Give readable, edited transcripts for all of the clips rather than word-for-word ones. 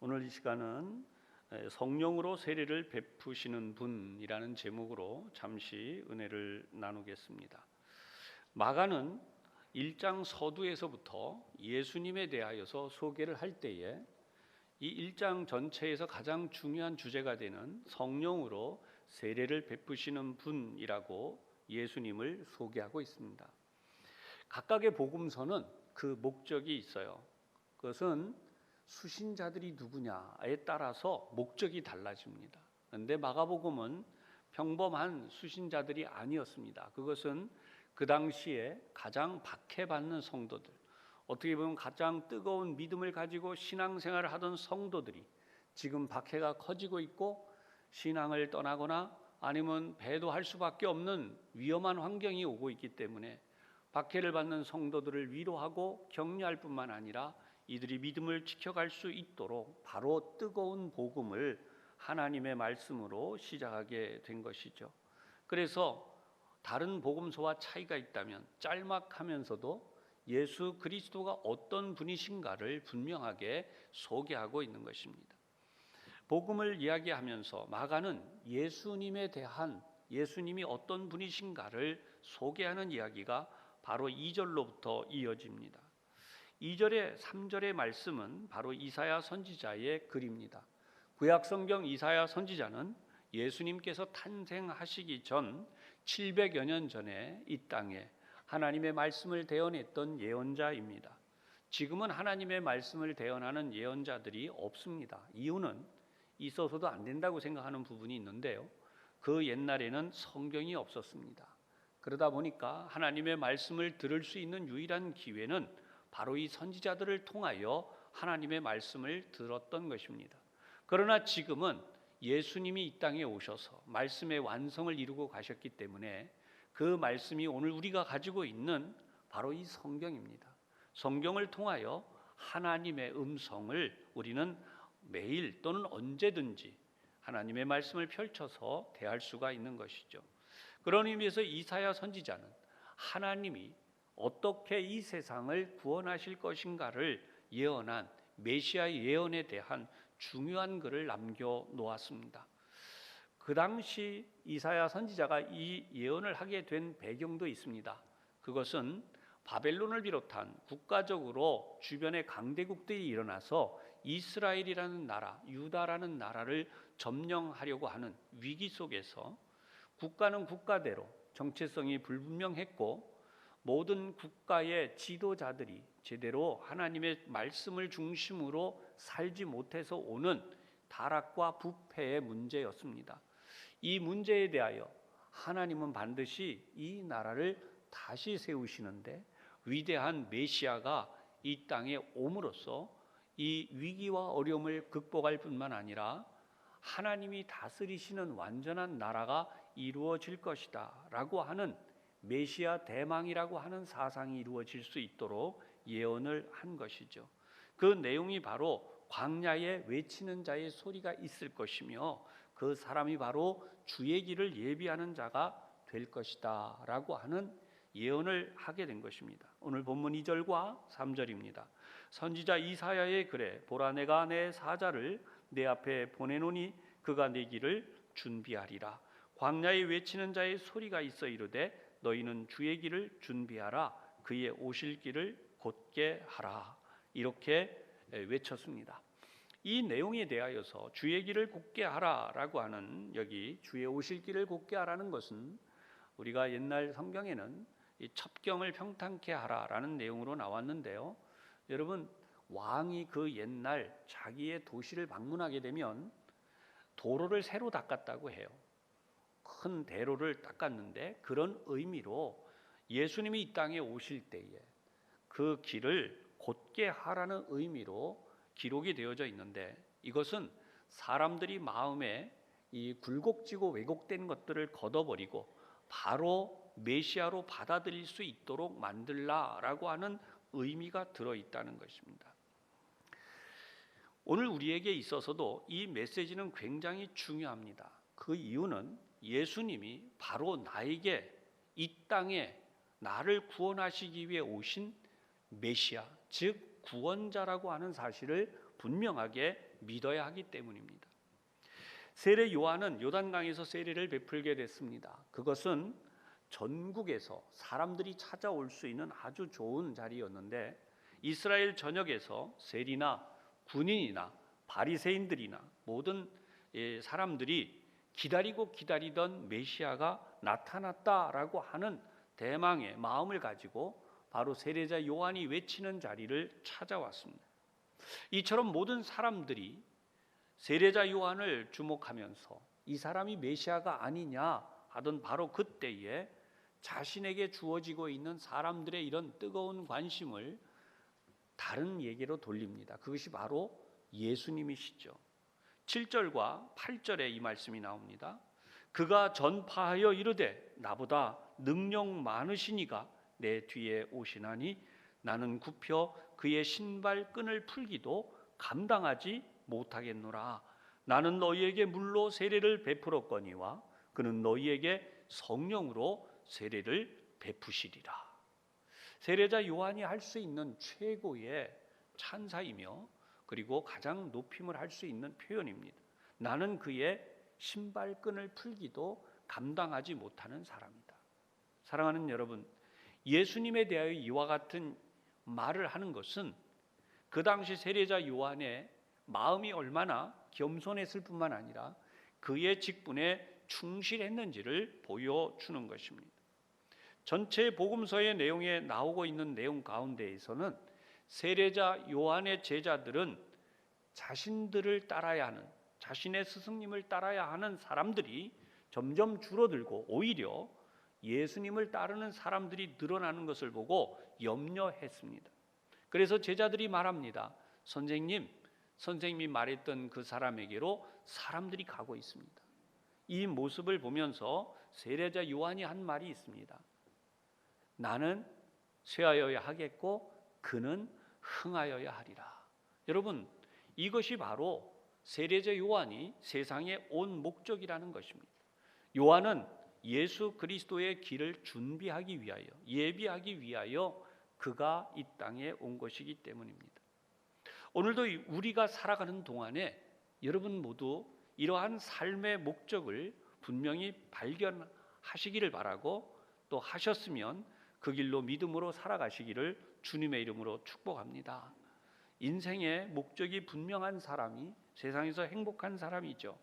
오늘 이 시간은 성령으로 세례를 베푸시는 분이라는 제목으로 잠시 은혜를 나누겠습니다. 마가는 1장 서두에서부터 예수님에 대하여서 소개를 할 때에 이 1장 전체에서 가장 중요한 주제가 되는 성령으로 세례를 베푸시는 분이라고 예수님을 소개하고 있습니다. 각각의 복음서는 그 목적이 있어요. 그것은 수신자들이 누구냐에 따라서 목적이 달라집니다. 그런데 마가복음은 평범한 수신자들이 아니었습니다. 그것은 그 당시에 가장 박해받는 성도들, 어떻게 보면 가장 뜨거운 믿음을 가지고 신앙생활을 하던 성도들이 지금 박해가 커지고 있고 신앙을 떠나거나 아니면 배도할 수밖에 없는 위험한 환경이 오고 있기 때문에 박해를 받는 성도들을 위로하고 격려할 뿐만 아니라 이들이 믿음을 지켜갈 수 있도록 바로 뜨거운 복음을 하나님의 말씀으로 시작하게 된 것이죠. 그래서 다른 복음서와 차이가 있다면 짤막하면서도 예수 그리스도가 어떤 분이신가를 분명하게 소개하고 있는 것입니다. 복음을 이야기하면서 마가는 예수님에 대한 예수님이 어떤 분이신가를 소개하는 이야기가 바로 2절로부터 이어집니다. 2절에 3절의 말씀은 바로 이사야 선지자의 글입니다. 구약성경 이사야 선지자는 예수님께서 탄생하시기 전 700여 년 전에 이 땅에 하나님의 말씀을 대언했던 예언자입니다. 지금은 하나님의 말씀을 대언하는 예언자들이 없습니다. 이유는 있어서도 안 된다고 생각하는 부분이 있는데요. 그 옛날에는 성경이 없었습니다. 그러다 보니까 하나님의 말씀을 들을 수 있는 유일한 기회는 바로 이 선지자들을 통하여 하나님의 말씀을 들었던 것입니다. 그러나 지금은 예수님이 이 땅에 오셔서 말씀의 완성을 이루고 가셨기 때문에 그 말씀이 오늘 우리가 가지고 있는 바로 이 성경입니다. 성경을 통하여 하나님의 음성을 우리는 매일 또는 언제든지 하나님의 말씀을 펼쳐서 대할 수가 있는 것이죠. 그런 의미에서 이사야 선지자는 하나님이 어떻게 이 세상을 구원하실 것인가를 예언한 메시아의 예언에 대한 중요한 글을 남겨놓았습니다. 그 당시 이사야 선지자가 이 예언을 하게 된 배경도 있습니다. 그것은 바벨론을 비롯한 국가적으로 주변의 강대국들이 일어나서 이스라엘이라는 나라, 유다라는 나라를 점령하려고 하는 위기 속에서 국가는 국가대로 정체성이 불분명했고 모든 국가의 지도자들이 제대로 하나님의 말씀을 중심으로 살지 못해서 오는 타락과 부패의 문제였습니다. 이 문제에 대하여 하나님은 반드시 이 나라를 다시 세우시는데 위대한 메시아가 이 땅에 옴으로써 이 위기와 어려움을 극복할 뿐만 아니라 하나님이 다스리시는 완전한 나라가 이루어질 것이다 라고 하는 메시아 대망이라고 하는 사상이 이루어질 수 있도록 예언을 한 것이죠. 그 내용이 바로 광야에 외치는 자의 소리가 있을 것이며 그 사람이 바로 주의 길을 예비하는 자가 될 것이다 라고 하는 예언을 하게 된 것입니다. 오늘 본문 2절과 3절입니다. 선지자 이사야의 글에 보라 내가 내 사자를 내 앞에 보내노니 그가 내 길을 준비하리라. 광야에 외치는 자의 소리가 있어 이르되 너희는 주의 길을 준비하라. 그의 오실 길을 곧게 하라. 이렇게 외쳤습니다. 이 내용에 대하여서 주의 길을 곧게 하라라고 하는 여기 주의 오실 길을 곧게 하라는 것은 우리가 옛날 성경에는 이 첩경을 평탄케 하라라는 내용으로 나왔는데요. 여러분 왕이 그 옛날 자기의 도시를 방문하게 되면 도로를 새로 닦았다고 해요. 큰 대로를 닦았는데 그런 의미로 예수님이 이 땅에 오실 때에 그 길을 곧게 하라는 의미로 기록이 되어져 있는데 이것은 사람들이 마음에 이 굴곡지고 왜곡된 것들을 걷어버리고 바로 메시아로 받아들일 수 있도록 만들라라고 하는 의미가 들어있다는 것입니다. 오늘 우리에게 있어서도 이 메시지는 굉장히 중요합니다. 그 이유는 예수님이 바로 나에게 이 땅에 나를 구원하시기 위해 오신 메시아, 즉 구원자라고 하는 사실을 분명하게 믿어야 하기 때문입니다. 세례 요한은 요단강에서 세례를 베풀게 됐습니다. 그것은 전국에서 사람들이 찾아올 수 있는 아주 좋은 자리였는데 이스라엘 전역에서 세리나 군인이나 바리새인들이나 모든 사람들이 기다리고 기다리던 메시아가 나타났다라고 하는 대망의 마음을 가지고 바로 세례자 요한이 외치는 자리를 찾아왔습니다. 이처럼 모든 사람들이 세례자 요한을 주목하면서 이 사람이 메시아가 아니냐 하던 바로 그때에 자신에게 주어지고 있는 사람들의 이런 뜨거운 관심을 다른 얘기로 돌립니다. 그것이 바로 예수님이시죠. 7절과 8절에 이 말씀이 나옵니다. 그가 전파하여 이르되 나보다 능력 많으시니가 내 뒤에 오시나니 나는 굽혀 그의 신발 끈을 풀기도 감당하지 못하겠노라. 나는 너희에게 물로 세례를 베풀었거니와 그는 너희에게 성령으로 세례를 베푸시리라. 세례자 요한이 할 수 있는 최고의 찬사이며 그리고 가장 높임을 할 수 있는 표현입니다. 나는 그의 신발끈을 풀기도 감당하지 못하는 사람이다. 사랑하는 여러분, 예수님에 대하여 이와 같은 말을 하는 것은 그 당시 세례자 요한의 마음이 얼마나 겸손했을 뿐만 아니라 그의 직분에 충실했는지를 보여주는 것입니다. 전체 복음서의 내용에 나오고 있는 내용 가운데에서는 세례자 요한의 제자들은 자신들을 따라야 하는, 자신의 스승님을 따라야 하는 사람들이 점점 줄어들고 오히려 예수님을 따르는 사람들이 늘어나는 것을 보고 염려했습니다. 그래서 제자들이 말합니다. 선생님이 말했던 그 사람에게로 사람들이 가고 있습니다. 이 모습을 보면서 세례자 요한이 한 말이 있습니다. 나는 쇠하여야 하겠고 그는 흥하여야 하리라. 여러분, 이것이 바로 세례자 요한이 세상에 온 목적이라는 것입니다. 요한은 예수 그리스도의 길을 준비하기 위하여, 예비하기 위하여 그가 이 땅에 온 것이기 때문입니다. 오늘도 우리가 살아가는 동안에 여러분 모두 이러한 삶의 목적을 분명히 발견하시기를 바라고 또 하셨으면 그 길로 믿음으로 살아가시기를 주님의 이름으로 축복합니다. 인생의 목적이 분명한 사람이 세상에서 행복한 사람이죠.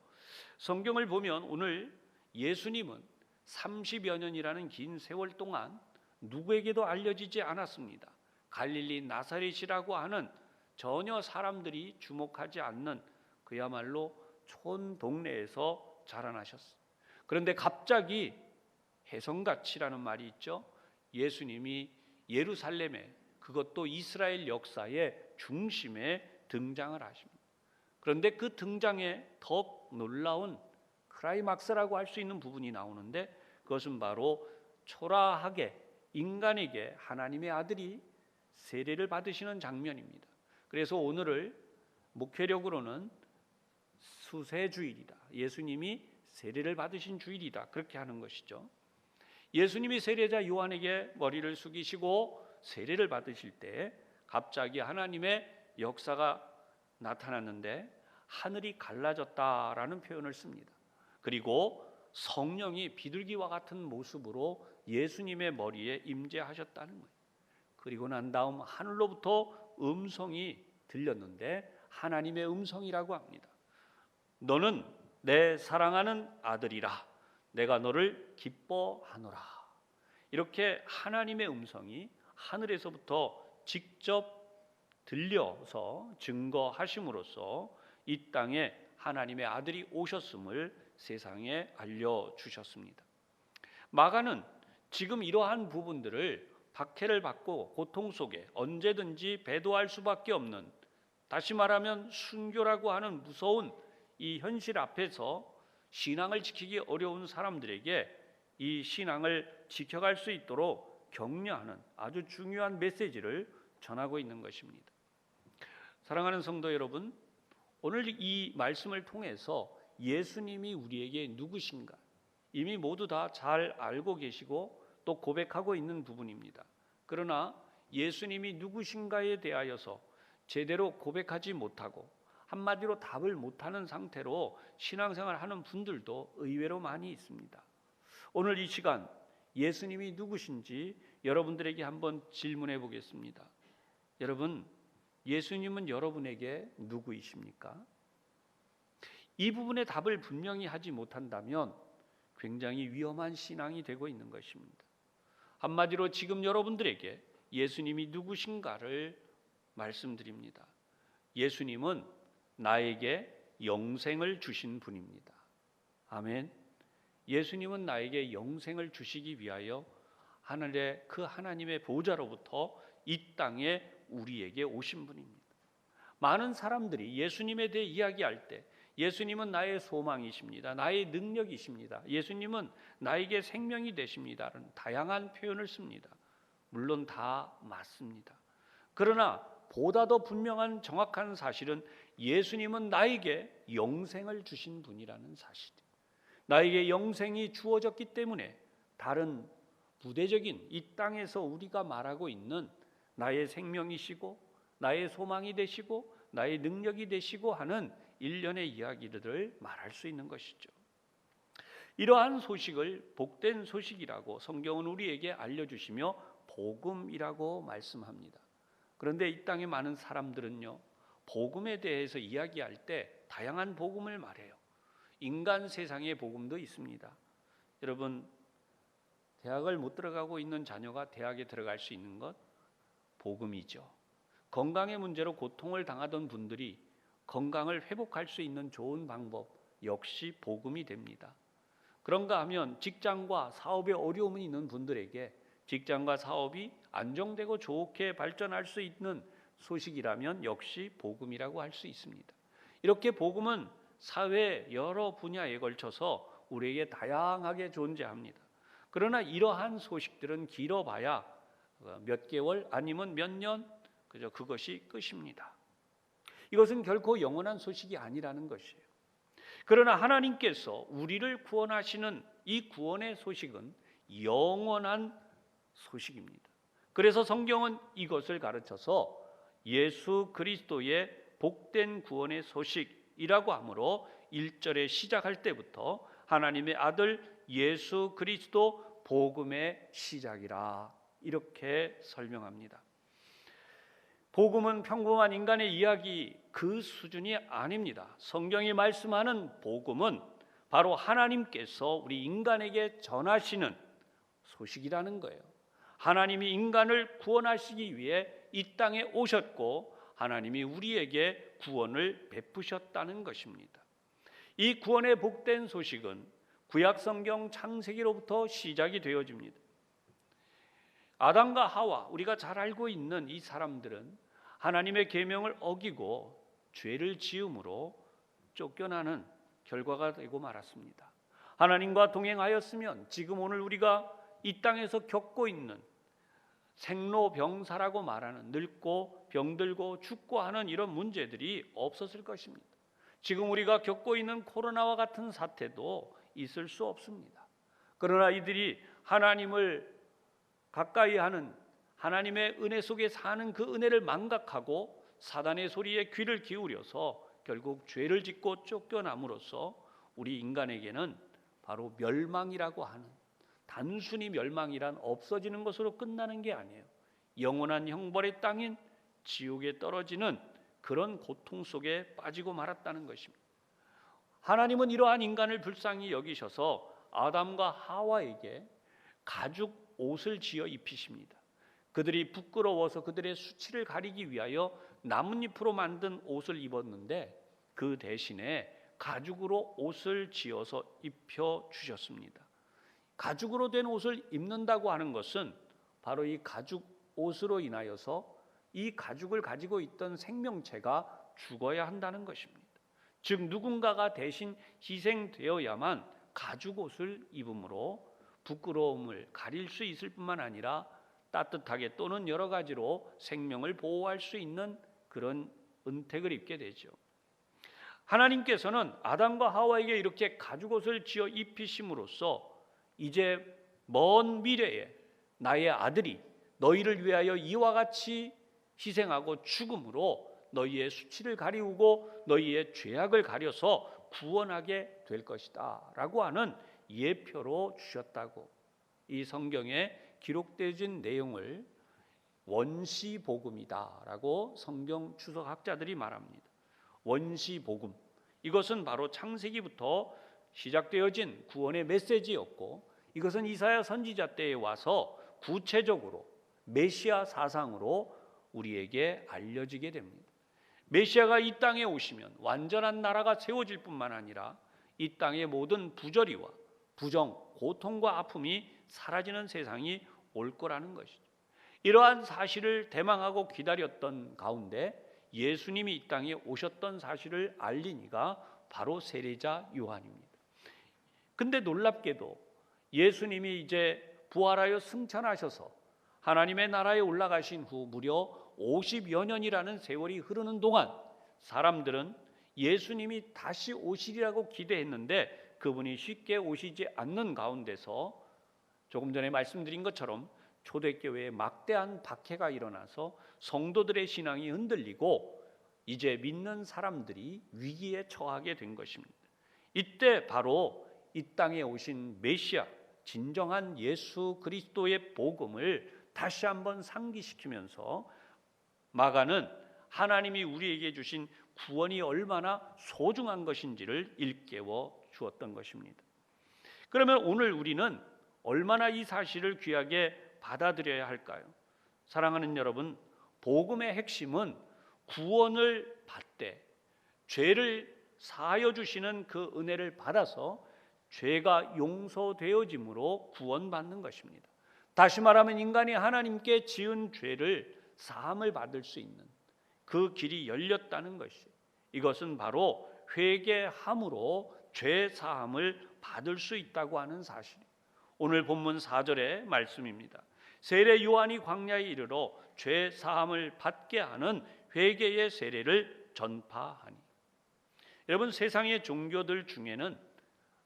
성경을 보면 오늘 예수님은 30여 년이라는 긴 세월 동안 누구에게도 알려지지 않았습니다. 갈릴리 나사렛이라고 하는 전혀 사람들이 주목하지 않는 그야말로 촌 동네에서 자라나셨어요. 그런데 갑자기 해성같이라는 말이 있죠. 예수님이 예루살렘에, 그것도 이스라엘 역사의 중심에 등장을 하십니다. 그런데 그 등장에 더욱 놀라운 클라이막스라고 할 수 있는 부분이 나오는데 그것은 바로 초라하게 인간에게 하나님의 아들이 세례를 받으시는 장면입니다. 그래서 오늘을 목회력으로는 수세주일이다. 예수님이 세례를 받으신 주일이다. 그렇게 하는 것이죠. 예수님이 세례자 요한에게 머리를 숙이시고 세례를 받으실 때 갑자기 하나님의 역사가 나타났는데 하늘이 갈라졌다라는 표현을 씁니다. 그리고 성령이 비둘기와 같은 모습으로 예수님의 머리에 임재하셨다는 거예요. 그리고 난 다음 하늘로부터 음성이 들렸는데 하나님의 음성이라고 합니다. 너는 내 사랑하는 아들이라 내가 너를 기뻐하노라. 이렇게 하나님의 음성이 하늘에서부터 직접 들려서 증거하심으로써 이 땅에 하나님의 아들이 오셨음을 세상에 알려주셨습니다. 마가는 지금 이러한 부분들을 박해를 받고 고통 속에 언제든지 배도할 수밖에 없는, 다시 말하면 순교라고 하는 무서운 이 현실 앞에서 신앙을 지키기 어려운 사람들에게 이 신앙을 지켜갈 수 있도록 격려하는 아주 중요한 메시지를 전하고 있는 것입니다. 사랑하는 성도 여러분, 오늘 이 말씀을 통해서 예수님이 우리에게 누구신가 이미 모두 다 잘 알고 계시고 또 고백하고 있는 부분입니다. 그러나 예수님이 누구신가에 대하여서 제대로 고백하지 못하고 한마디로 답을 못하는 상태로 신앙생활 하는 분들도 의외로 많이 있습니다. 오늘 이 시간 예수님이 누구신지 여러분들에게 한번 질문해 보겠습니다. 여러분, 예수님은 여러분에게 누구이십니까? 이 부분의 답을 분명히 하지 못한다면 굉장히 위험한 신앙이 되고 있는 것입니다. 한마디로 지금 여러분들에게 예수님이 누구신가를 말씀드립니다. 예수님은 나에게 영생을 주신 분입니다. 아멘. 예수님은 나에게 영생을 주시기 위하여 하늘의 그 하나님의 보좌로부터 이 땅에 우리에게 오신 분입니다. 많은 사람들이 예수님에 대해 이야기할 때 예수님은 나의 소망이십니다. 나의 능력이십니다. 예수님은 나에게 생명이 되십니다라는 다양한 표현을 씁니다. 물론 다 맞습니다. 그러나 보다 더 분명한 정확한 사실은 예수님은 나에게 영생을 주신 분이라는 사실이에요. 나에게 영생이 주어졌기 때문에 다른 부대적인 이 땅에서 우리가 말하고 있는 나의 생명이시고 나의 소망이 되시고 나의 능력이 되시고 하는 일련의 이야기들을 말할 수 있는 것이죠. 이러한 소식을 복된 소식이라고 성경은 우리에게 알려주시며 복음이라고 말씀합니다. 그런데 이 땅에 많은 사람들은요, 복음에 대해서 이야기할 때 다양한 복음을 말해요. 인간 세상의 복음도 있습니다. 여러분, 대학을 못 들어가고 있는 자녀가 대학에 들어갈 수 있는 것 복음이죠. 건강의 문제로 고통을 당하던 분들이 건강을 회복할 수 있는 좋은 방법 역시 복음이 됩니다. 그런가 하면 직장과 사업에 어려움이 있는 분들에게 직장과 사업이 안정되고 좋게 발전할 수 있는 소식이라면 역시 복음이라고 할 수 있습니다. 이렇게 복음은 사회 여러 분야에 걸쳐서 우리에게 다양하게 존재합니다. 그러나 이러한 소식들은 길어봐야 몇 개월 아니면 몇 년, 그것이 끝입니다. 이것은 결코 영원한 소식이 아니라는 것이에요. 그러나 하나님께서 우리를 구원하시는 이 구원의 소식은 영원한 소식입니다. 그래서 성경은 이것을 가르쳐서 예수 그리스도의 복된 구원의 소식이라고 하므로 1절에 시작할 때부터 하나님의 아들 예수 그리스도 복음의 시작이라 이렇게 설명합니다. 복음은 평범한 인간의 이야기 그 수준이 아닙니다. 성경이 말씀하는 복음은 바로 하나님께서 우리 인간에게 전하시는 소식이라는 거예요. 하나님이 인간을 구원하시기 위해 이 땅에 오셨고 하나님이 우리에게 구원을 베푸셨다는 것입니다. 이 구원의 복된 소식은 구약성경 창세기로부터 시작이 되어집니다. 아담과 하와, 우리가 잘 알고 있는 이 사람들은 하나님의 계명을 어기고 죄를 지음으로 쫓겨나는 결과가 되고 말았습니다. 하나님과 동행하였으면 지금 오늘 우리가 이 땅에서 겪고 있는 생로병사라고 말하는 늙고 병들고 죽고 하는 이런 문제들이 없었을 것입니다. 지금 우리가 겪고 있는 코로나와 같은 사태도 있을 수 없습니다. 그러나 이들이 하나님을 가까이 하는 하나님의 은혜 속에 사는 그 은혜를 망각하고 사단의 소리에 귀를 기울여서 결국 죄를 짓고 쫓겨남으로써 우리 인간에게는 바로 멸망이라고 하는, 단순히 멸망이란 없어지는 것으로 끝나는 게 아니에요. 영원한 형벌의 땅인 지옥에 떨어지는 그런 고통 속에 빠지고 말았다는 것입니다. 하나님은 이러한 인간을 불쌍히 여기셔서 아담과 하와에게 가죽 옷을 지어 입히십니다. 그들이 부끄러워서 그들의 수치를 가리기 위하여 나뭇잎으로 만든 옷을 입었는데 그 대신에 가죽으로 옷을 지어서 입혀 주셨습니다. 가죽으로 된 옷을 입는다고 하는 것은 바로 이 가죽 옷으로 인하여서 이 가죽을 가지고 있던 생명체가 죽어야 한다는 것입니다. 즉 누군가가 대신 희생되어야만 가죽 옷을 입음으로 부끄러움을 가릴 수 있을 뿐만 아니라 따뜻하게 또는 여러 가지로 생명을 보호할 수 있는 그런 은택을 입게 되죠. 하나님께서는 아담과 하와에게 이렇게 가죽옷을 지어 입히심으로써 이제 먼 미래에 나의 아들이 너희를 위하여 이와 같이 희생하고 죽음으로 너희의 수치를 가리우고 너희의 죄악을 가려서 구원하게 될 것이다 라고 하는 예표로 주셨다고 이 성경에 기록되어진 내용을 원시복음이다 라고 성경 추석학자들이 말합니다. 원시복음, 이것은 바로 창세기부터 시작되어진 구원의 메시지였고, 이것은 이사야 선지자 때에 와서 구체적으로 메시아 사상으로 우리에게 알려지게 됩니다. 메시아가 이 땅에 오시면 완전한 나라가 세워질 뿐만 아니라 이 땅의 모든 부조리와 부정, 고통과 아픔이 사라지는 세상이 올 거라는 것이죠. 이러한 사실을 대망하고 기다렸던 가운데 예수님이 이 땅에 오셨던 사실을 알린 이가 바로 세례자 요한입니다. 근데 놀랍게도 예수님이 이제 부활하여 승천하셔서 하나님의 나라에 올라가신 후 무려 50여 년이라는 세월이 흐르는 동안 사람들은 예수님이 다시 오시리라고 기대했는데 그분이 쉽게 오시지 않는 가운데서 조금 전에 말씀드린 것처럼 초대교회에 막대한 박해가 일어나서 성도들의 신앙이 흔들리고 이제 믿는 사람들이 위기에 처하게 된 것입니다. 이때 바로 이 땅에 오신 메시아, 진정한 예수 그리스도의 복음을 다시 한번 상기시키면서 마가는 하나님이 우리에게 주신 구원이 얼마나 소중한 것인지를 일깨워 주었던 것입니다. 그러면 오늘 우리는 얼마나 이 사실을 귀하게 받아들여야 할까요? 사랑하는 여러분, 복음의 핵심은 구원을 받되 죄를 사하여 주시는 그 은혜를 받아서 죄가 용서되어짐으로 구원받는 것입니다. 다시 말하면 인간이 하나님께 지은 죄를 사함을 받을 수 있는 그 길이 열렸다는 것이, 이것은 바로 회개함으로 죄 사함을 받을 수 있다고 하는 사실. 오늘 본문 4절의 말씀입니다. 세례 요한이 광야에 이르러 죄 사함을 받게 하는 회개의 세례를 전파하니. 여러분, 세상의 종교들 중에는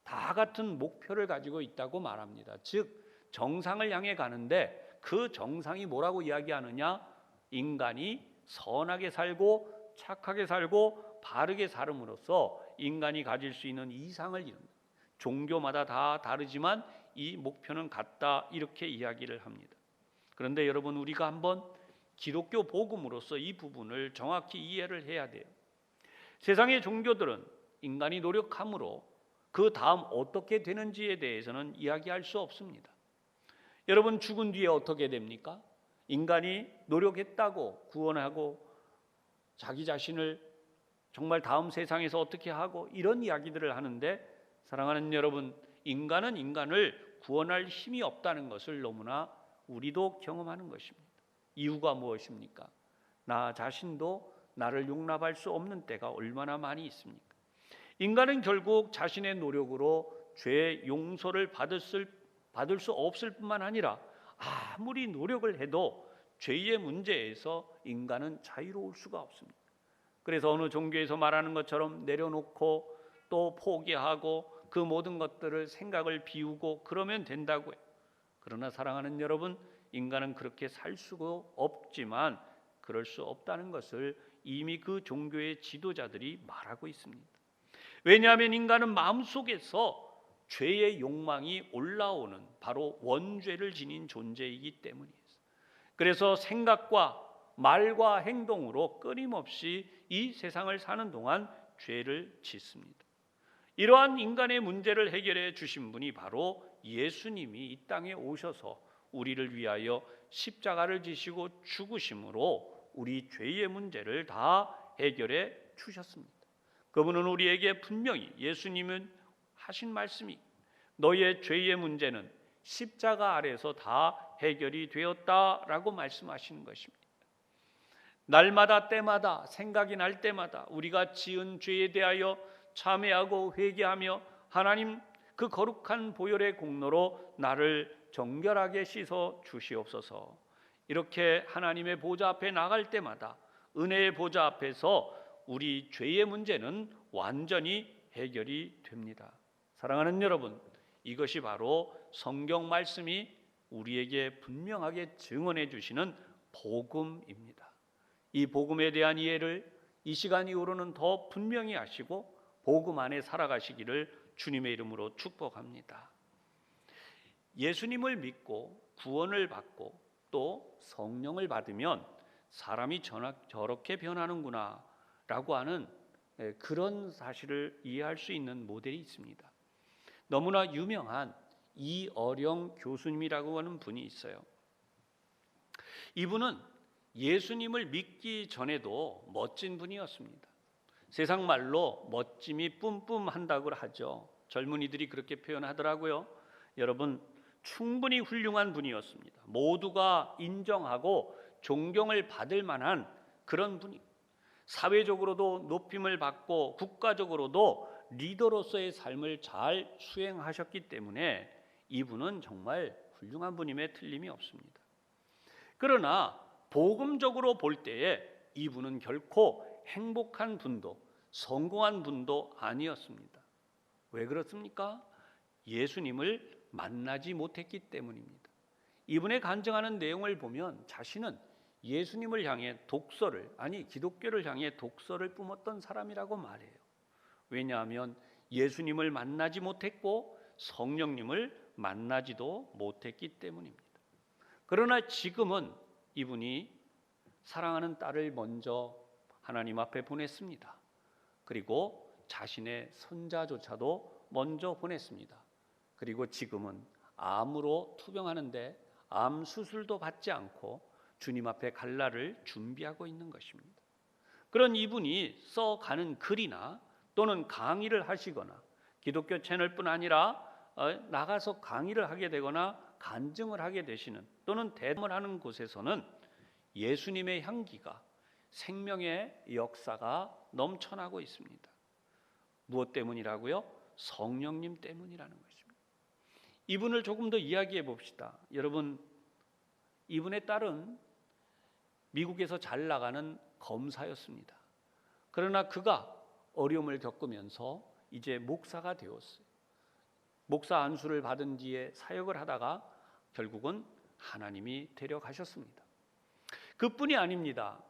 다 같은 목표를 가지고 있다고 말합니다. 즉 정상을 향해 가는데 그 정상이 뭐라고 이야기하느냐? 인간이 선하게 살고 착하게 살고 바르게 살음으로써 인간이 가질 수 있는 이상을 이룬다. 종교마다 다 다르지만 이 목표는 같다, 이렇게 이야기를 합니다. 그런데 여러분, 우리가 한번 기독교 복음으로서 이 부분을 정확히 이해를 해야 돼요. 세상의 종교들은 인간이 노력함으로 그 다음 어떻게 되는지에 대해서는 이야기할 수 없습니다. 여러분, 죽은 뒤에 어떻게 됩니까? 인간이 노력했다고 구원하고 자기 자신을 정말 다음 세상에서 어떻게 하고 이런 이야기들을 하는데, 사랑하는 여러분, 인간은 인간을 구원할 힘이 없다는 것을 너무나 우리도 경험하는 것입니다. 이유가 무엇입니까? 나 자신도 나를 용납할 수 없는 때가 얼마나 많이 있습니까? 인간은 결국 자신의 노력으로 죄 용서를 받을 수 없을 뿐만 아니라 아무리 노력을 해도 죄의 문제에서 인간은 자유로울 수가 없습니다. 그래서 어느 종교에서 말하는 것처럼 내려놓고 또 포기하고 그 모든 것들을 생각을 비우고 그러면 된다고 해요. 그러나 사랑하는 여러분, 인간은 그렇게 살 수가 없지만 그럴 수 없다는 것을 이미 그 종교의 지도자들이 말하고 있습니다. 왜냐하면 인간은 마음속에서 죄의 욕망이 올라오는 바로 원죄를 지닌 존재이기 때문이에요. 그래서 생각과 말과 행동으로 끊임없이 이 세상을 사는 동안 죄를 짓습니다. 이러한 인간의 문제를 해결해 주신 분이 바로 예수님이 이 땅에 오셔서 우리를 위하여 십자가를 지시고 죽으심으로 우리 죄의 문제를 다 해결해 주셨습니다. 그분은 우리에게 분명히, 예수님은 하신 말씀이 너희의 죄의 문제는 십자가 아래서 다 해결이 되었다라고 말씀하시는 것입니다. 날마다 때마다 생각이 날 때마다 우리가 지은 죄에 대하여 참회하고 회개하며 하나님 그 거룩한 보혈의 공로로 나를 정결하게 씻어 주시옵소서. 이렇게 하나님의 보좌 앞에 나갈 때마다 은혜의 보좌 앞에서 우리 죄의 문제는 완전히 해결이 됩니다. 사랑하는 여러분, 이것이 바로 성경 말씀이 우리에게 분명하게 증언해 주시는 복음입니다. 이 복음에 대한 이해를 이 시간 이후로는 더 분명히 하시고 복음 안에 살아가시기를 주님의 이름으로 축복합니다. 예수님을 믿고 구원을 받고 또 성령을 받으면 사람이 저렇게 변하는구나 라고 하는 그런 사실을 이해할 수 있는 모델이 있습니다. 너무나 유명한 이어령 교수님이라고 하는 분이 있어요. 이분은 예수님을 믿기 전에도 멋진 분이었습니다. 세상 말로 멋짐이 뿜뿜한다고 하죠. 젊은이들이 그렇게 표현하더라고요. 여러분, 충분히 훌륭한 분이었습니다. 모두가 인정하고 존경을 받을 만한 그런 분이, 사회적으로도 높임을 받고 국가적으로도 리더로서의 삶을 잘 수행하셨기 때문에 이분은 정말 훌륭한 분임에 틀림이 없습니다. 그러나 복음적으로 볼 때에 이분은 결코 행복한 분도 성공한 분도 아니었습니다. 왜 그렇습니까? 예수님을 만나지 못했기 때문입니다. 이분의 간증하는 내용을 보면 자신은 예수님을 향해 기독교를 향해 독서를 뿜었던 사람이라고 말해요. 왜냐하면 예수님을 만나지 못했고 성령님을 만나지도 못했기 때문입니다. 그러나 지금은 이분이 사랑하는 딸을 먼저 하나님 앞에 보냈습니다. 그리고 자신의 손자조차도 먼저 보냈습니다. 그리고 지금은 암으로 투병하는데 암 수술도 받지 않고 주님 앞에 갈 날을 준비하고 있는 것입니다. 그런 이분이 써가는 글이나 또는 강의를 하시거나 기독교 채널뿐 아니라 나가서 강의를 하게 되거나 간증을 하게 되시는 또는 대담을 하는 곳에서는 예수님의 향기가, 생명의 역사가 넘쳐나고 있습니다. 무엇 때문이라고요? 성령님 때문이라는 것입니다. 이분을 조금 더 이야기해 봅시다. 여러분, 이분의 딸은 미국에서 잘 나가는 검사였습니다. 그러나 그가 어려움을 겪으면서 이제 목사가 되었어요. 목사 안수를 받은 뒤에 사역을 하다가 결국은 하나님이 데려가셨습니다. 그뿐이 아닙니다.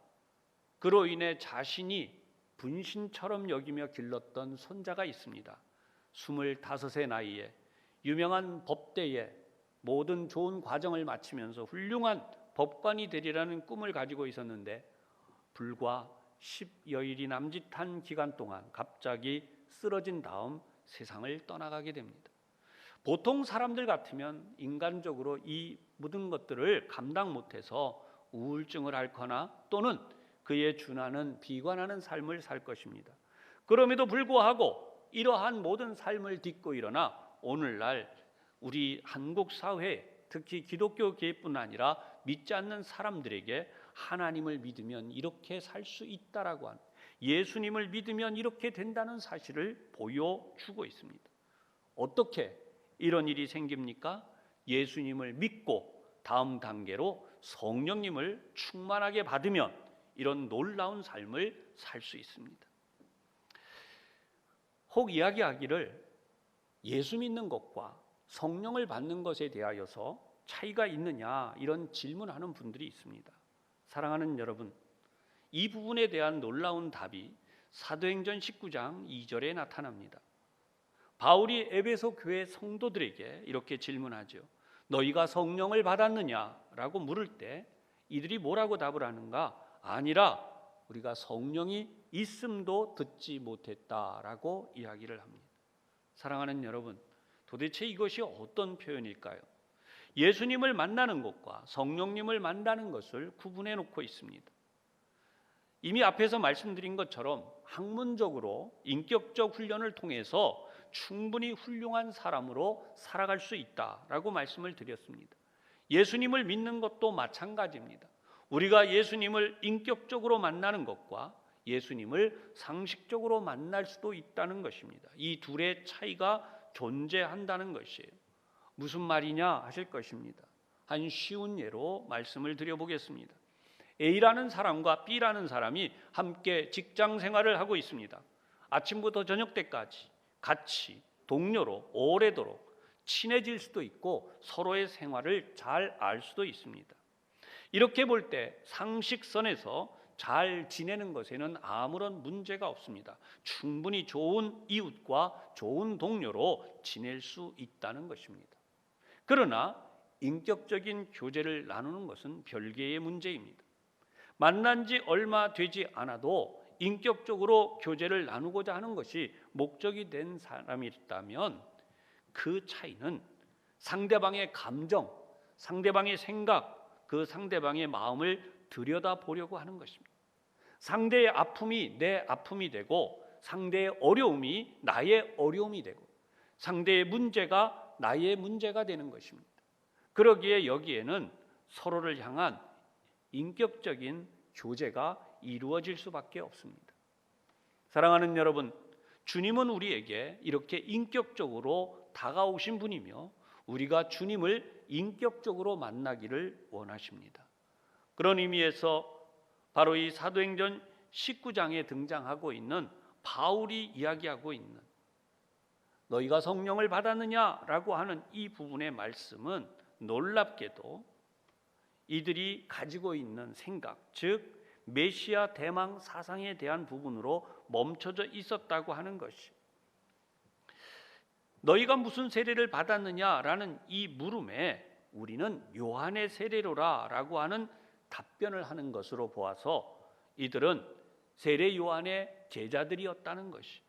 그로 인해 자신이 분신처럼 여기며 길렀던 손자가 있습니다. 25의 나이에 유명한 법대에 모든 좋은 과정을 마치면서 훌륭한 법관이 되리라는 꿈을 가지고 있었는데 불과 10여일이 남짓한 기간 동안 갑자기 쓰러진 다음 세상을 떠나가게 됩니다. 보통 사람들 같으면 인간적으로 이 모든 것들을 감당 못해서 우울증을 앓거나 또는 그에 준하는 비관하는 삶을 살 것입니다. 그럼에도 불구하고 이러한 모든 삶을 딛고 일어나 오늘날 우리 한국 사회, 특히 기독교계뿐 아니라 믿지 않는 사람들에게 하나님을 믿으면 이렇게 살 수 있다라고 하는, 예수님을 믿으면 이렇게 된다는 사실을 보여주고 있습니다. 어떻게 이런 일이 생깁니까? 예수님을 믿고 다음 단계로 성령님을 충만하게 받으면 이런 놀라운 삶을 살 수 있습니다. 혹 이야기하기를 예수 믿는 것과 성령을 받는 것에 대하여서 차이가 있느냐 이런 질문하는 분들이 있습니다. 사랑하는 여러분, 이 부분에 대한 놀라운 답이 사도행전 19장 2절에 나타납니다. 바울이 에베소 교회 성도들에게 이렇게 질문하죠. 너희가 성령을 받았느냐라고 물을 때 이들이 뭐라고 답을 하는가? 아니라 우리가 성령이 있음도 듣지 못했다라고 이야기를 합니다. 사랑하는 여러분, 도대체 이것이 어떤 표현일까요? 예수님을 만나는 것과 성령님을 만나는 것을 구분해 놓고 있습니다. 이미 앞에서 말씀드린 것처럼 학문적으로 인격적 훈련을 통해서 충분히 훌륭한 사람으로 살아갈 수 있다라고 말씀을 드렸습니다. 예수님을 믿는 것도 마찬가지입니다. 우리가 예수님을 인격적으로 만나는 것과 예수님을 상식적으로 만날 수도 있다는 것입니다. 이 둘의 차이가 존재한다는 것이에요. 무슨 말이냐 하실 것입니다. 한 쉬운 예로 말씀을 드려보겠습니다. A라는 사람과 B라는 사람이 함께 직장 생활을 하고 있습니다. 아침부터 저녁 때까지 같이 동료로 오래도록 친해질 수도 있고 서로의 생활을 잘 알 수도 있습니다. 이렇게 볼 때 상식선에서 잘 지내는 것에는 아무런 문제가 없습니다. 충분히 좋은 이웃과 좋은 동료로 지낼 수 있다는 것입니다. 그러나 인격적인 교제를 나누는 것은 별개의 문제입니다. 만난 지 얼마 되지 않아도 인격적으로 교제를 나누고자 하는 것이 목적이 된 사람이 있다면 그 차이는 상대방의 감정, 상대방의 생각, 그 상대방의 마음을 들여다보려고 하는 것입니다. 상대의 아픔이 내 아픔이 되고 상대의 어려움이 나의 어려움이 되고 상대의 문제가 나의 문제가 되는 것입니다. 그러기에 여기에는 서로를 향한 인격적인 교제가 이루어질 수밖에 없습니다. 사랑하는 여러분, 주님은 우리에게 이렇게 인격적으로 다가오신 분이며 우리가 주님을 인격적으로 만나기를 원하십니다. 그런 의미에서 바로 이 사도행전 19장에 등장하고 있는 바울이 이야기하고 있는 너희가 성령을 받았느냐라고 하는 이 부분의 말씀은 놀랍게도 이들이 가지고 있는 생각, 즉 메시아 대망 사상에 대한 부분으로 멈춰져 있었다고 하는 것이, 너희가 무슨 세례를 받았느냐라는 이 물음에 우리는 요한의 세례로라 라고 하는 답변을 하는 것으로 보아서 이들은 세례 요한의 제자들이었다는 것이,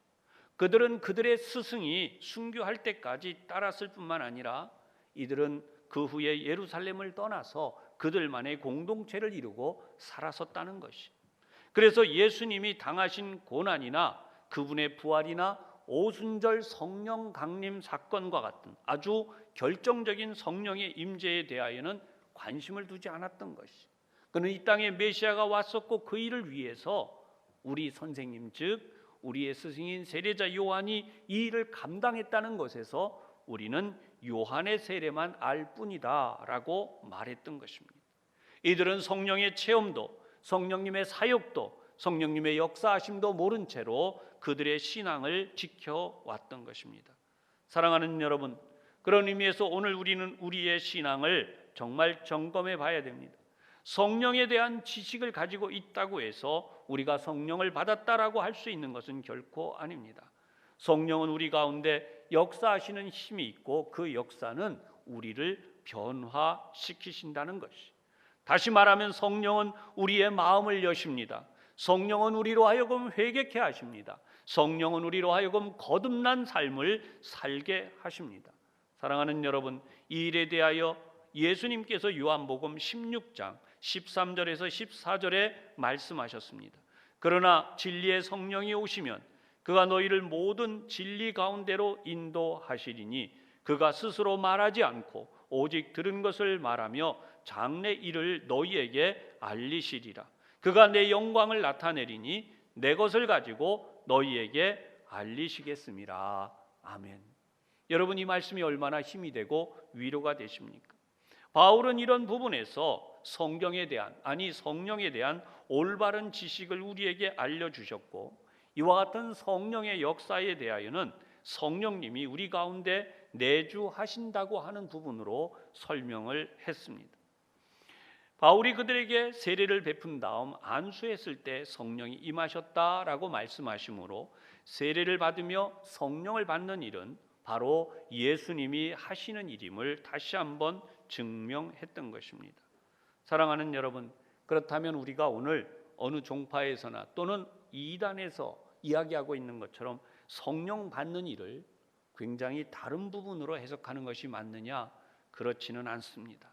그들은 그들의 스승이 순교할 때까지 따랐을 뿐만 아니라 이들은 그 후에 예루살렘을 떠나서 그들만의 공동체를 이루고 살았었다는 것이, 그래서 예수님이 당하신 고난이나 그분의 부활이나 오순절 성령 강림 사건과 같은 아주 결정적인 성령의 임재에 대하여는 관심을 두지 않았던 것이, 그는 이 땅에 메시아가 왔었고 그 일을 위해서 우리 선생님 즉 우리의 스승인 세례자 요한이 이 일을 감당했다는 것에서 우리는 요한의 세례만 알 뿐이다 라고 말했던 것입니다. 이들은 성령의 체험도 성령님의 사역도 성령님의 역사하심도 모른 채로 그들의 신앙을 지켜왔던 것입니다. 사랑하는 여러분, 그런 의미에서 오늘 우리는 우리의 신앙을 정말 점검해 봐야 됩니다. 성령에 대한 지식을 가지고 있다고 해서 우리가 성령을 받았다라고 할 수 있는 것은 결코 아닙니다. 성령은 우리 가운데 역사하시는 힘이 있고 그 역사는 우리를 변화시키신다는 것이, 다시 말하면 성령은 우리의 마음을 여십니다. 성령은 우리로 하여금 회개케 하십니다. 성령은 우리로 하여금 거듭난 삶을 살게 하십니다. 사랑하는 여러분, 이 일에 대하여 예수님께서 요한복음 16장 13절에서 14절에 말씀하셨습니다. 그러나 진리의 성령이 오시면 그가 너희를 모든 진리 가운데로 인도하시리니 그가 스스로 말하지 않고 오직 들은 것을 말하며 장래 일을 너희에게 알리시리라. 그가 내 영광을 나타내리니 내 것을 가지고 너희에게 알리시겠습니다. 아멘. 여러분, 이 말씀이 얼마나 힘이 되고 위로가 되십니까? 바울은 이런 부분에서 성경에 대한, 아니 성령에 대한 올바른 지식을 우리에게 알려주셨고, 이와 같은 성령의 역사에 대하여는 성령님이 우리 가운데 내주하신다고 하는 부분으로 설명을 했습니다. 바울이 그들에게 세례를 베푼 다음 안수했을 때 성령이 임하셨다라고 말씀하시므로 세례를 받으며 성령을 받는 일은 바로 예수님이 하시는 일임을 다시 한번 증명했던 것입니다. 사랑하는 여러분, 그렇다면 우리가 오늘 어느 종파에서나 또는 이단에서 이야기하고 있는 것처럼 성령 받는 일을 굉장히 다른 부분으로 해석하는 것이 맞느냐? 그렇지는 않습니다.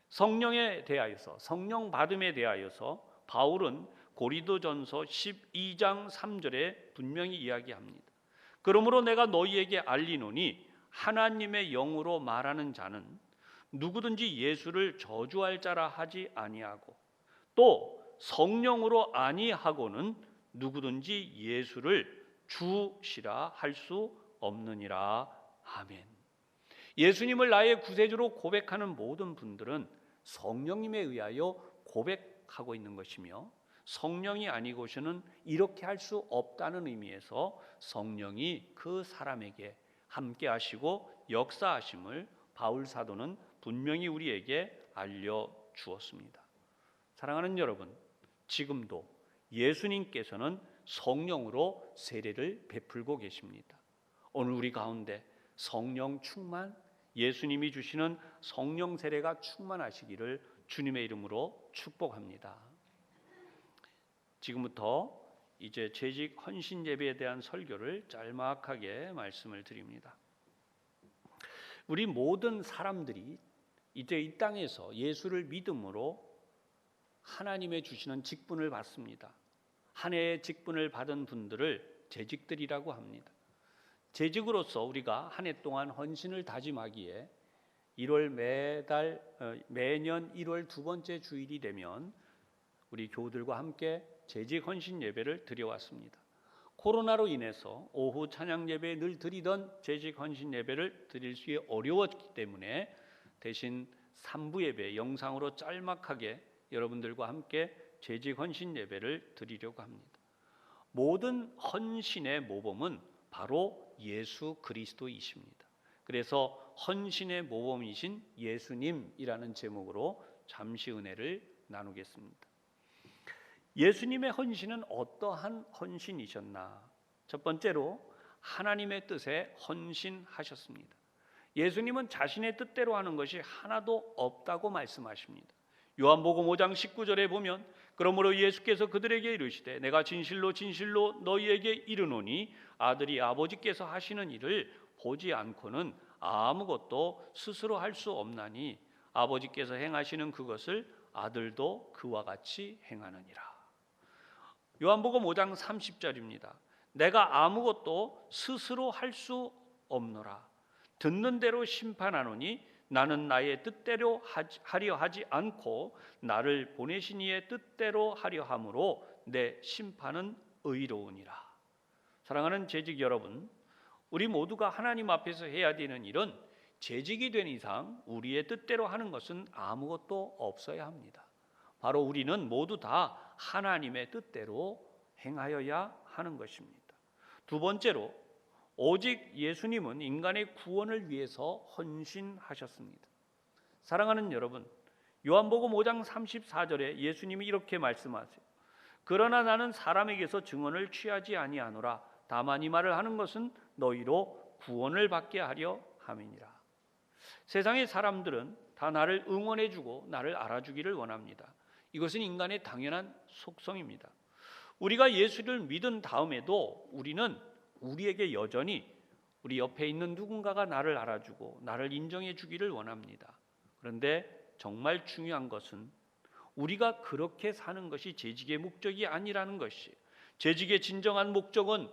성령에 대하여서, 성령 받음에 대하여서 바울은 고린도전서 12장 3절에 분명히 이야기합니다. 그러므로 내가 너희에게 알리노니 하나님의 영으로 말하는 자는 누구든지 예수를 저주할 자라 하지 아니하고 또 성령으로 아니하고는 누구든지 예수를 주시라 할 수 없느니라. 아멘. 예수님을 나의 구세주로 고백하는 모든 분들은 성령님에 의하여 고백하고 있는 것이며, 성령이 아니고서는 이렇게 할 수 없다는 의미에서 성령이 그 사람에게 함께 하시고 역사하심을 바울 사도는 분명히 우리에게 알려주었습니다. 사랑하는 여러분, 지금도 예수님께서는 성령으로 세례를 베풀고 계십니다. 오늘 우리 가운데 성령 충만, 예수님이 주시는 성령 세례가 충만하시기를 주님의 이름으로 축복합니다. 지금부터 이제 재직 헌신 예배에 대한 설교를 짤막하게 말씀을 드립니다. 우리 모든 사람들이 이제 이 땅에서 예수를 믿음으로 하나님의 주시는 직분을 받습니다. 한 해의 직분을 받은 분들을 재직들이라고 합니다. 재직으로서 우리가 한 해 동안 헌신을 다짐하기에 매년 1월 두 번째 주일이 되면 우리 교우들과 함께 재직 헌신 예배를 드려왔습니다. 코로나로 인해서 오후 찬양 예배에 늘 드리던 재직 헌신 예배를 드릴 수 어려웠기 때문에 대신 3부 예배 영상으로 짤막하게 여러분들과 함께 재직 헌신 예배를 드리려고 합니다. 모든 헌신의 모범은 바로 예수 그리스도이십니다. 그래서 헌신의 모범이신 예수님이라는 제목으로 잠시 은혜를 나누겠습니다. 예수님의 헌신은 어떠한 헌신이셨나? 첫 번째로 하나님의 뜻에 헌신하셨습니다. 예수님은 자신의 뜻대로 하는 것이 하나도 없다고 말씀하십니다. 요한복음 5장 19절에 보면 그러므로 예수께서 그들에게 이르시되 내가 진실로 진실로 너희에게 이르노니 아들이 아버지께서 하시는 일을 보지 않고는 아무것도 스스로 할 수 없나니 아버지께서 행하시는 그것을 아들도 그와 같이 행하느니라. 요한복음 5장 30절입니다. 내가 아무것도 스스로 할 수 없노라. 듣는 대로 심판하노니 나는 나의 뜻대로 하려 하지 않고 나를 보내신 이의 뜻대로 하려 함으로 내 심판은 의로우니라. 사랑하는 재직 여러분, 우리 모두가 하나님 앞에서 해야 되는 일은 재직이 된 이상 우리의 뜻대로 하는 것은 아무것도 없어야 합니다. 바로 우리는 모두 다 하나님의 뜻대로 행하여야 하는 것입니다. 두 번째로 오직 예수님은 인간의 구원을 위해서 헌신하셨습니다. 사랑하는 여러분, 요한복음 5장 34절에 예수님이 이렇게 말씀하세요. 그러나 나는 사람에게서 증언을 취하지 아니하노라. 다만 이 말을 하는 것은 너희로 구원을 받게 하려 함이니라. 세상의 사람들은 다 나를 응원해주고 나를 알아주기를 원합니다. 이것은 인간의 당연한 속성입니다. 우리가 예수를 믿은 다음에도 우리는 우리에게 여전히 우리 옆에 있는 누군가가 나를 알아주고 나를 인정해 주기를 원합니다. 그런데 정말 중요한 것은 우리가 그렇게 사는 것이 재직의 목적이 아니라는 것이, 재직의 진정한 목적은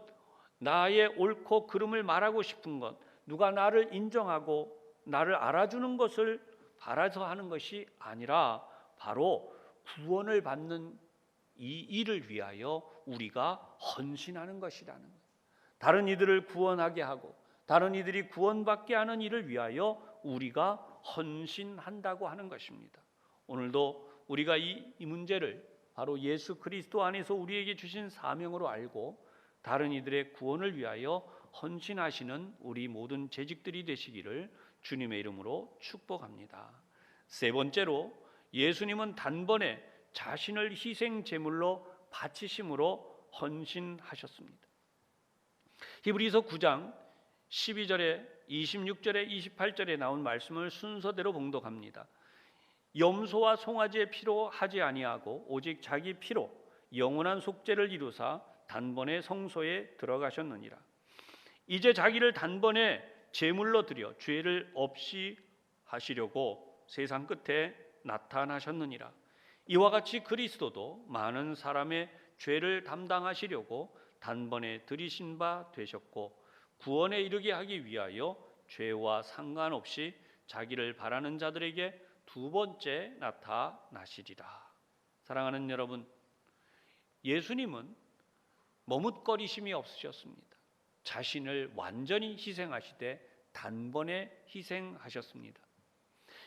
나의 옳고 그름을 말하고 싶은 것, 누가 나를 인정하고 나를 알아주는 것을 바라서 하는 것이 아니라 바로 구원을 받는 이 일을 위하여 우리가 헌신하는 것이라는 것. 다른 이들을 구원하게 하고 다른 이들이 구원받게 하는 일을 위하여 우리가 헌신한다고 하는 것입니다. 오늘도 우리가 이 문제를 바로 예수 그리스도 안에서 우리에게 주신 사명으로 알고 다른 이들의 구원을 위하여 헌신하시는 우리 모든 재직들이 되시기를 주님의 이름으로 축복합니다. 세 번째로 예수님은 단번에 자신을 희생 제물로 바치심으로 헌신하셨습니다. 히브리서 9장 12절에 26절에 28절에 나온 말씀을 순서대로 봉독합니다. 염소와 송아지의 피로 하지 아니하고 오직 자기 피로 영원한 속죄를 이루사 단번에 성소에 들어가셨느니라. 이제 자기를 단번에 제물로 드려 죄를 없이 하시려고 세상 끝에 나타나셨느니라. 이와 같이 그리스도도 많은 사람의 죄를 담당하시려고 단번에 들이신 바 되셨고 구원에 이르게 하기 위하여 죄와 상관없이 자기를 바라는 자들에게 두 번째 나타나시리라. 사랑하는 여러분, 예수님은 머뭇거리심이 없으셨습니다. 자신을 완전히 희생하시되 단번에 희생하셨습니다.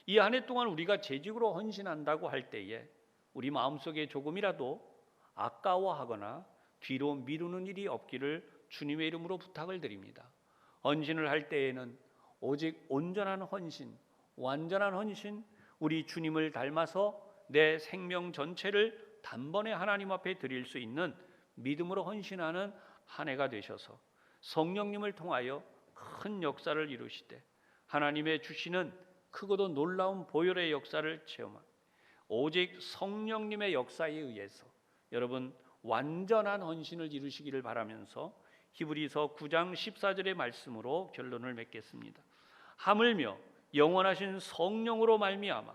이 한 해 동안 우리가 재직으로 헌신한다고 할 때에 우리 마음속에 조금이라도 아까워하거나 뒤로 미루는 일이 없기를 주님의 이름으로 부탁을 드립니다. 헌신을 할 때에는 오직 온전한 헌신, 완전한 헌신, 우리 주님을 닮아서 내 생명 전체를 단번에 하나님 앞에 드릴 수 있는 믿음으로 헌신하는 한 해가 되셔서 성령님을 통하여 큰 역사를 이루시되 하나님의 주시는 크고도 놀라운 보혈의 역사를 체험한 오직 성령님의 역사에 의해서 여러분 완전한 헌신을 이루시기를 바라면서 히브리서 9장 14절의 말씀으로 결론을 맺겠습니다. 하물며 영원하신 성령으로 말미암아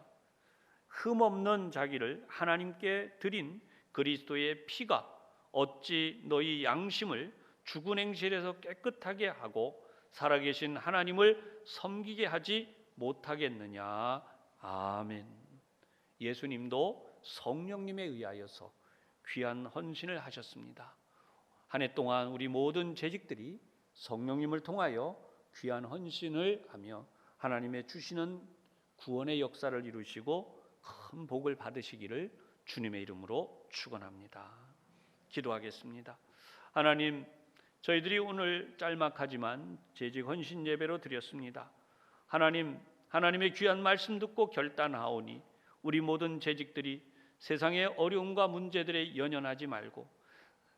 흠없는 자기를 하나님께 드린 그리스도의 피가 어찌 너희 양심을 죽은 행실에서 깨끗하게 하고 살아계신 하나님을 섬기게 하지 못하겠느냐. 아멘. 예수님도 성령님에 의하여서 귀한 헌신을 하셨습니다. 한 해 동안 우리 모든 재직들이 성령님을 통하여 귀한 헌신을 하며 하나님의 주시는 구원의 역사를 이루시고 큰 복을 받으시기를 주님의 이름으로 축원합니다. 기도하겠습니다. 하나님, 저희들이 오늘 짤막하지만 재직 헌신 예배로 드렸습니다. 하나님, 하나님의 귀한 말씀 듣고 결단하오니 우리 모든 재직들이 세상의 어려움과 문제들에 연연하지 말고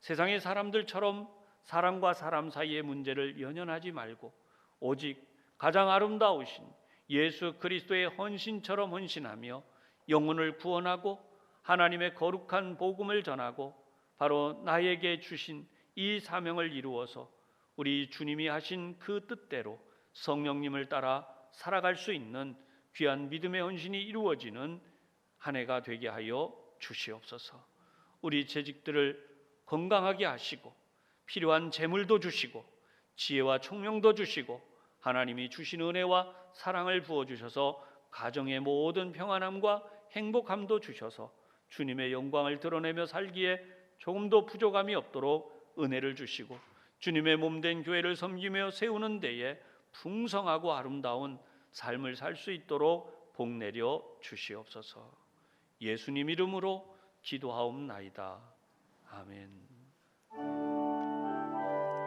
세상의 사람들처럼 사람과 사람 사이의 문제를 연연하지 말고 오직 가장 아름다우신 예수 그리스도의 헌신처럼 헌신하며 영혼을 구원하고 하나님의 거룩한 복음을 전하고 바로 나에게 주신 이 사명을 이루어서 우리 주님이 하신 그 뜻대로 성령님을 따라 살아갈 수 있는 귀한 믿음의 헌신이 이루어지는 한 해가 되게 하여 주시옵소서. 우리 재직들을 건강하게 하시고 필요한 재물도 주시고 지혜와 총명도 주시고 하나님이 주신 은혜와 사랑을 부어주셔서 가정의 모든 평안함과 행복함도 주셔서 주님의 영광을 드러내며 살기에 조금도 부족함이 없도록 은혜를 주시고 주님의 몸된 교회를 섬기며 세우는 데에 풍성하고 아름다운 삶을 살 수 있도록 복 내려 주시옵소서. 예수님 이름으로 기도하옵나이다. 아멘.